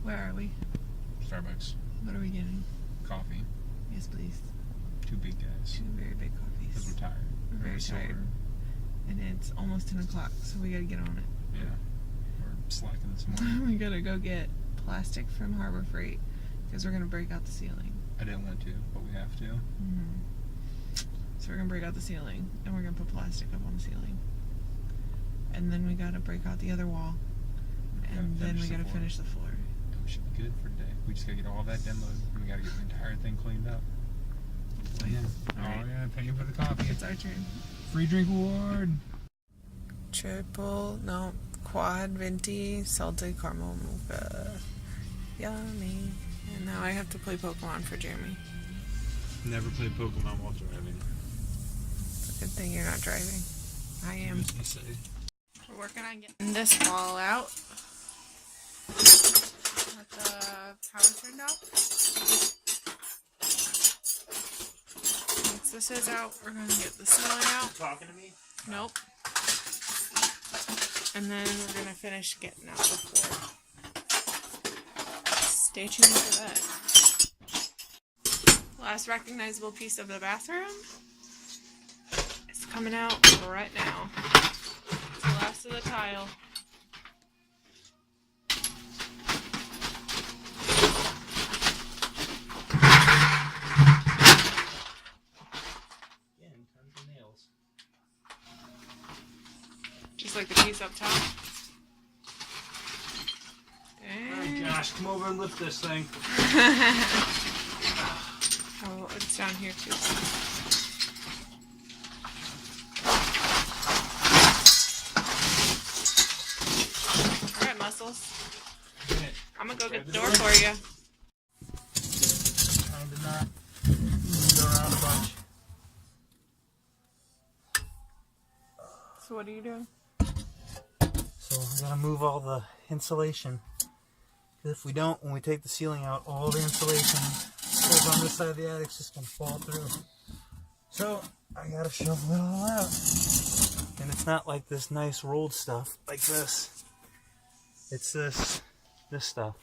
Where are we? Starbucks. What are we getting? Coffee. Yes, please. 2 big guys. 2 very big coffees. Because we're tired. We're very tired. And it's almost 10 o'clock, so we gotta get on it. Yeah. We're slacking this morning. We gotta go get plastic from Harbor Freight because we're gonna break out the ceiling. I didn't want to, but we have to. So we're gonna break out the ceiling and we're gonna put plastic up on the ceiling. And then we gotta break out the other wall. And then we gotta finish the floor. And we should be good for today. We just gotta get all that demoed and we gotta get the entire thing cleaned up. So yeah. Alright. Oh yeah, paying for the coffee. It's our turn. Free drink award. Quad venti salted caramel mocha. Yummy. And now I have to play Pokemon for Jeremy. Never played Pokemon while driving. It's a good thing you're not driving. I am. We're working on getting this wall out. With the power turned off. Once this is out, we're going to get the ceiling out. Talking to me? Nope. And then we're going to finish getting out the floor. Stay tuned for that. Last recognizable piece of the bathroom. It's coming out right now. It's the last of the tile. Just like the piece up top. Alright, Josh, come over and lift this thing. Oh, it's down here too. Alright, Muscles. I'm gonna go get the door for you. Trying to not move around a bunch. So what are you doing? So we're gonna move all the insulation. If we don't, when we take the ceiling out, all the insulation over on this side of the attic is just gonna fall through. So I gotta shovel it all out. And it's not like this nice rolled stuff like this. It's this stuff.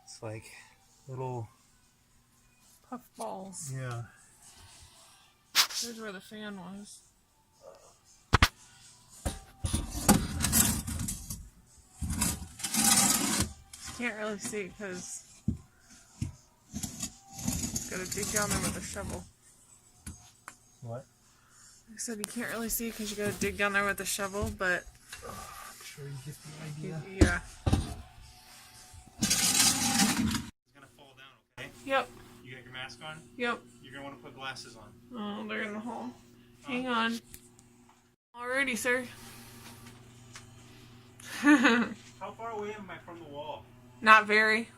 It's like little Puff balls. yeah. Here's where the fan was. Can't really see because gotta dig down there with a shovel. What? I said you can't really see because you gotta dig down there with a shovel, but I'm sure you get the idea. yeah. It's gonna fall down, okay? Yep. You got your mask on? Yep. You're gonna want to put glasses on. Oh, they're in the hall. Hang on. Alrighty, sir. How far away am I from the wall? Not very.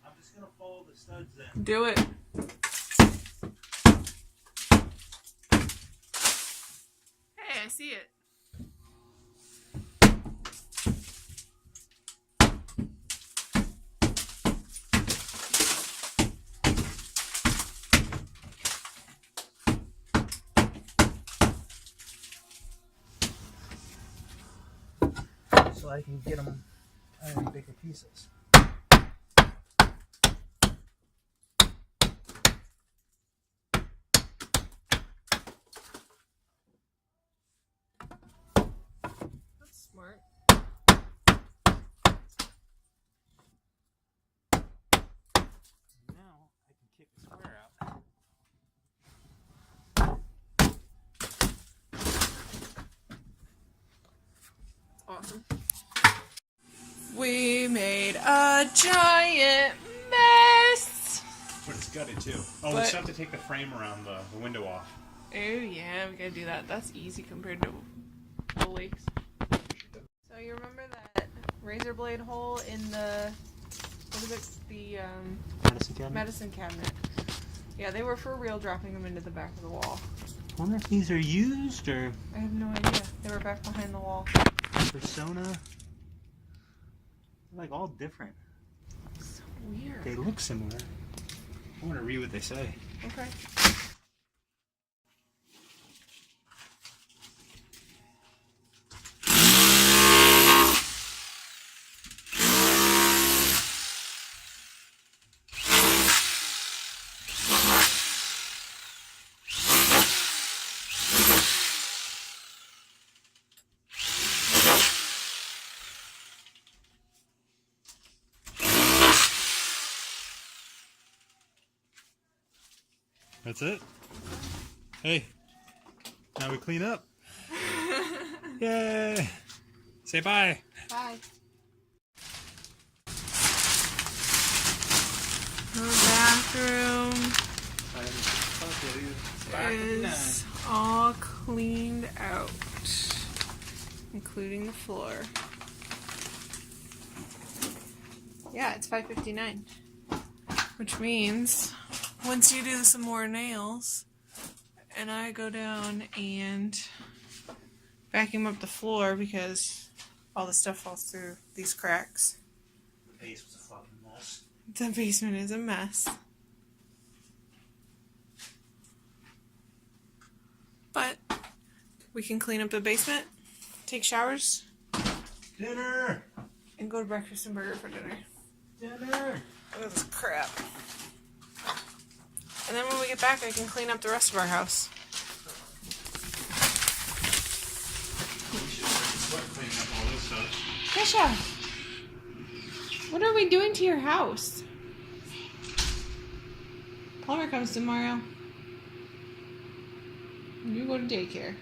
I'm just gonna follow the studs then. Do it. Hey, I see it. So I can get them in bigger pieces. That's smart. Now I can kick the square out. Awesome. We made a giant mess. But it's gutted too. Oh, we still have to take the frame around the window off. Oh yeah, we gotta do that. That's easy compared to the lakes. So you remember that razor blade hole in the, what is it? The Medicine cabinet. medicine cabinet. Yeah, they were for real dropping them into the back of the wall. I wonder if these are used or I have no idea. They were back behind the wall. persona. They're like all different. So weird. They look similar. I want to read what they say. Okay. That's it? Hey, now we clean up. Yay! Say bye. Bye. The bathroom is all cleaned out, including the floor. Yeah, it's 5:59, which means once you do some more nails and I go down and vacuum up the floor because all the stuff falls through these cracks. The basement's a fucking mess. The basement is a mess. But we can clean up the basement, take showers, Dinner! and go to breakfast and burger for dinner. Dinner! Look at this crap. And then when we get back, I can clean up the rest of our house. Kesha, what are we doing to your house? Plumber comes tomorrow. You go to daycare.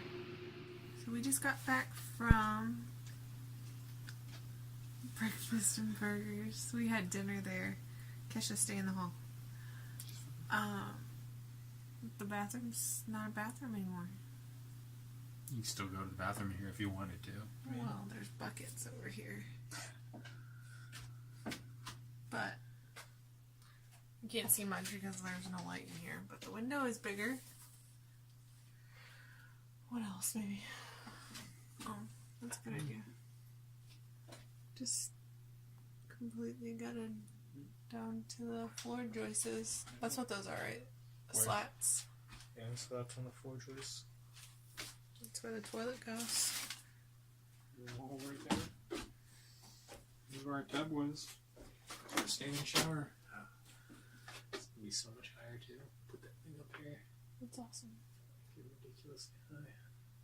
So we just got back from breakfast and burgers. We had dinner there. Kesha, stay in the hall. The bathroom's not a bathroom anymore. You can still go to the bathroom here if you wanted to. Right? Well, there's buckets over here. But you can't see much because there's no light in here. But the window is bigger. What else, maybe? Oh, that's a good idea. Just completely gutted down to the floor joists. That's what those are, right? The Where? slats. Yeah, slats on the floor joists. That's where the toilet goes. Wall right there. Where our tub was. Standing shower. It's gonna be so much higher too. Put that thing up here. That's awesome. Get ridiculously high.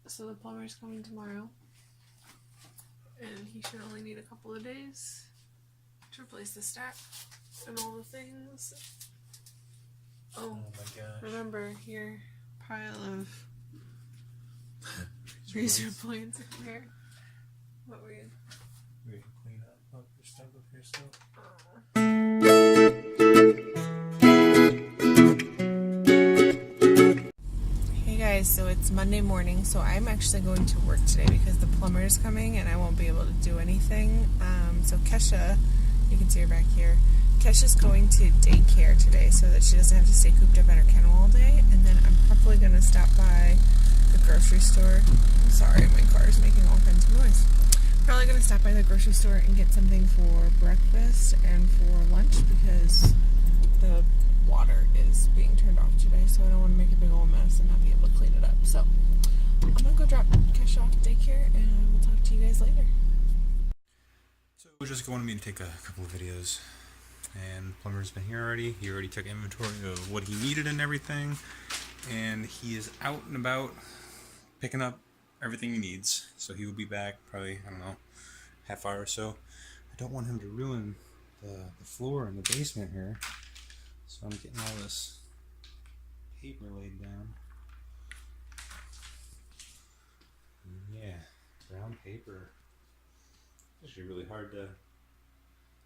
So the plumber's coming tomorrow. And he should only need a couple of days to replace the stack and all the things. Oh, my gosh. remember your pile of razor blades in here? What were you? We can clean up your stuff up here still. Hey guys, so it's Monday morning, so I'm actually going to work today because the plumber is coming and I won't be able to do anything. So Kesha, you can see her back here. Kesha's going to daycare today so that she doesn't have to stay cooped up in her kennel all day. And then I'm probably going to stop by the grocery store. Sorry, my car is making all kinds of noise. Probably going to stop by the grocery store and get something for breakfast and for lunch because the water is being turned off today, so I don't want to make a big old mess and not be able to clean it up. So I'm going to go drop Kesha off at daycare and I will talk to you guys later. So Jessica wanted me to take a couple of videos, and the plumber's been here already. He already took inventory of what he needed and everything, and he is out and about picking up everything he needs. So he will be back probably, I don't know, half hour or so. I don't want him to ruin the floor in the basement here, so I'm getting all this paper laid down. Yeah, brown paper. It's actually really hard to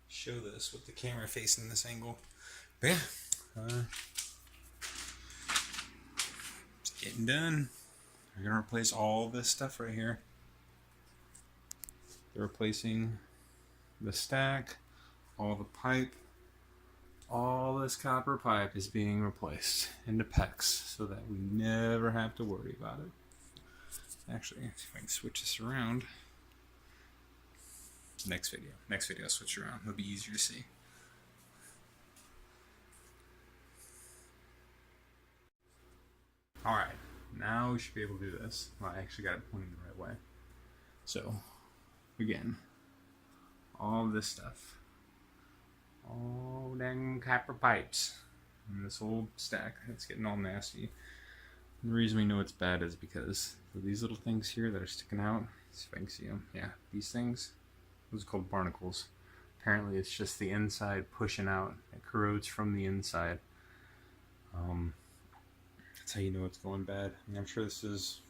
show this with the camera facing this angle. But yeah, it's getting done. We're gonna replace all this stuff right here. They're replacing the stack, all the pipe, all this copper pipe is being replaced into PEX so that we never have to worry about it. Actually, if I can switch this around. Next video I'll switch around. It'll be easier to see. Alright, now we should be able to do this. Well, I actually got it pointing the right way. So, again, all this stuff. All dang copper pipes. And this whole stack, it's getting all nasty. And the reason we know it's bad is because of these little things here that are sticking out. See if I can see them. Yeah, these things. Those are called barnacles. Apparently it's just the inside pushing out. It corrodes from the inside. That's how you know it's going bad. And I'm sure this is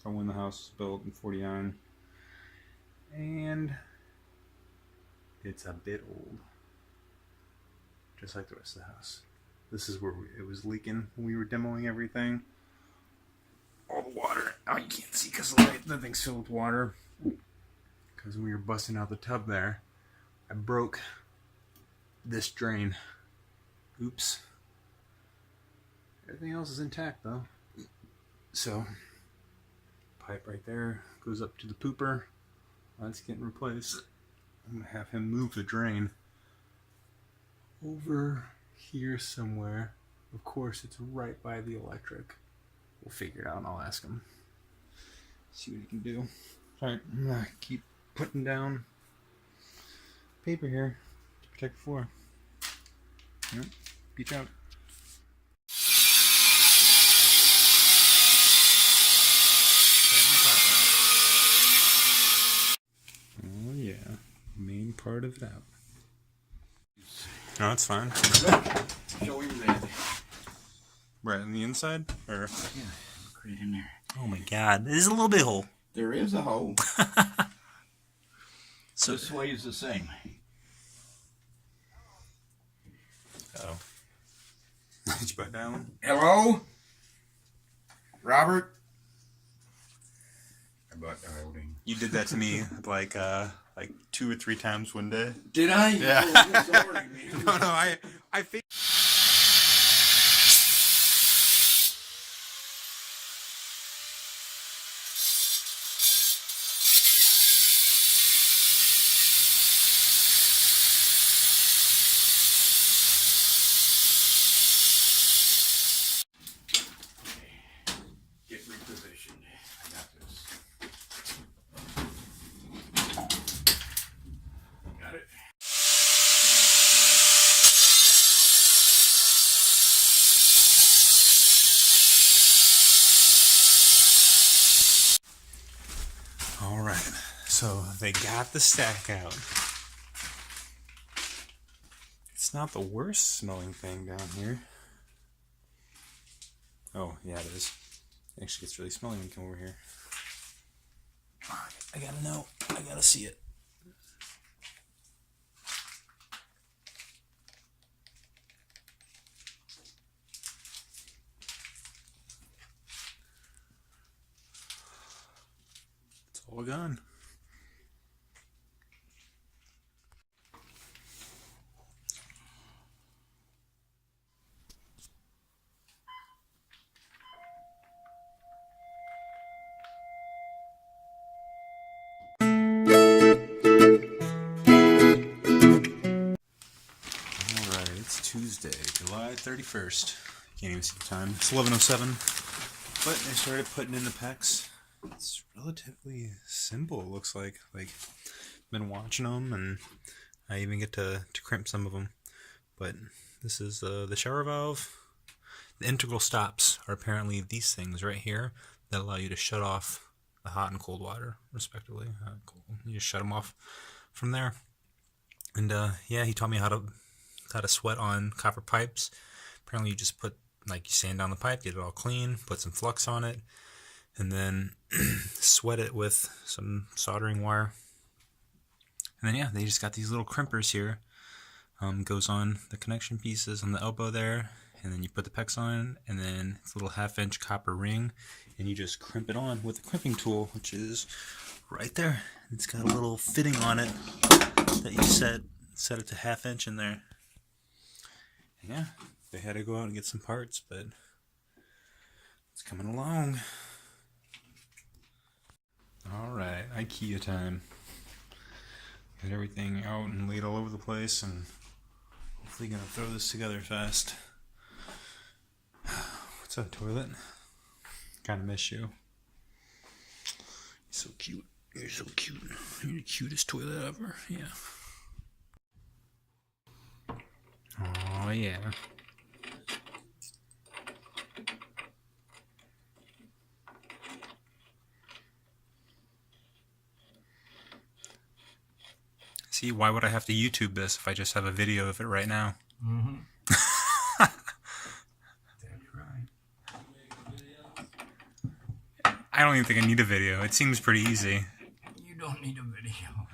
from when the house was built in '49. And it's a bit old. Just like the rest of the house. This is where it was leaking when we were demoing everything. All the water. Oh, you can't see because the thing's filled with water. Because when we were busting out the tub there, I broke this drain. Oops. Everything else is intact though. So, pipe right there goes up to the pooper. That's getting replaced. I'm going to have him move the drain over here somewhere. Of course, it's right by the electric. We'll figure it out and I'll ask him. See what he can do. Alright, I'm going to keep putting down paper here to protect the floor. Yep, peach out. Oh yeah, main part of it out. No, that's fine. Show him that. Right on the inside? Or? Yeah, put it in there. Oh my god, this is a little bit hole. There is a hole. So This way is the same. Oh. Did you butt down? Hello? Robert? I butt dialed him. You did that to me like 2 or 3 times one day. Did I? Yeah. Oh, I'm sorry, man. No, I think. Get repositioned. I got this. Got it. All right, so they got the stack out. It's not the worst smelling thing down here. Oh, yeah, it is. It actually gets really smelly when you come over here. I gotta know. I gotta see it. It's all gone. Alright, it's Tuesday, July 31st. Can't even see the time. It's 11:07. But I started putting in the pecs. It's relatively simple, it looks like. Been watching them, and I even get to crimp some of them. But this is the shower valve. The integral stops are apparently these things right here that allow you to shut off the hot and cold water, respectively. You just shut them off from there. And yeah, he taught me how to sweat on copper pipes. Apparently you just put, you sand down the pipe, get it all clean, put some flux on it, and then sweat it with some soldering wire. And then yeah, they just got these little crimpers here. Goes on the connection pieces on the elbow there, and then you put the pecs on, and then it's a little 1/2-inch copper ring, and you just crimp it on with a crimping tool, which is right there. It's got a little fitting on it that you set it to 1/2 inch in there. And yeah, they had to go out and get some parts, but it's coming along. Alright, IKEA time. Got everything out and laid all over the place, and hopefully gonna throw this together fast. What's up, toilet? Kinda miss you. You're so cute. You're so cute. You're the cutest toilet ever. Yeah. Oh yeah. See, why would I have to YouTube this if I just have a video of it right now? Mm-hmm. That's right. I don't even think I need a video. It seems pretty easy. You don't need a video.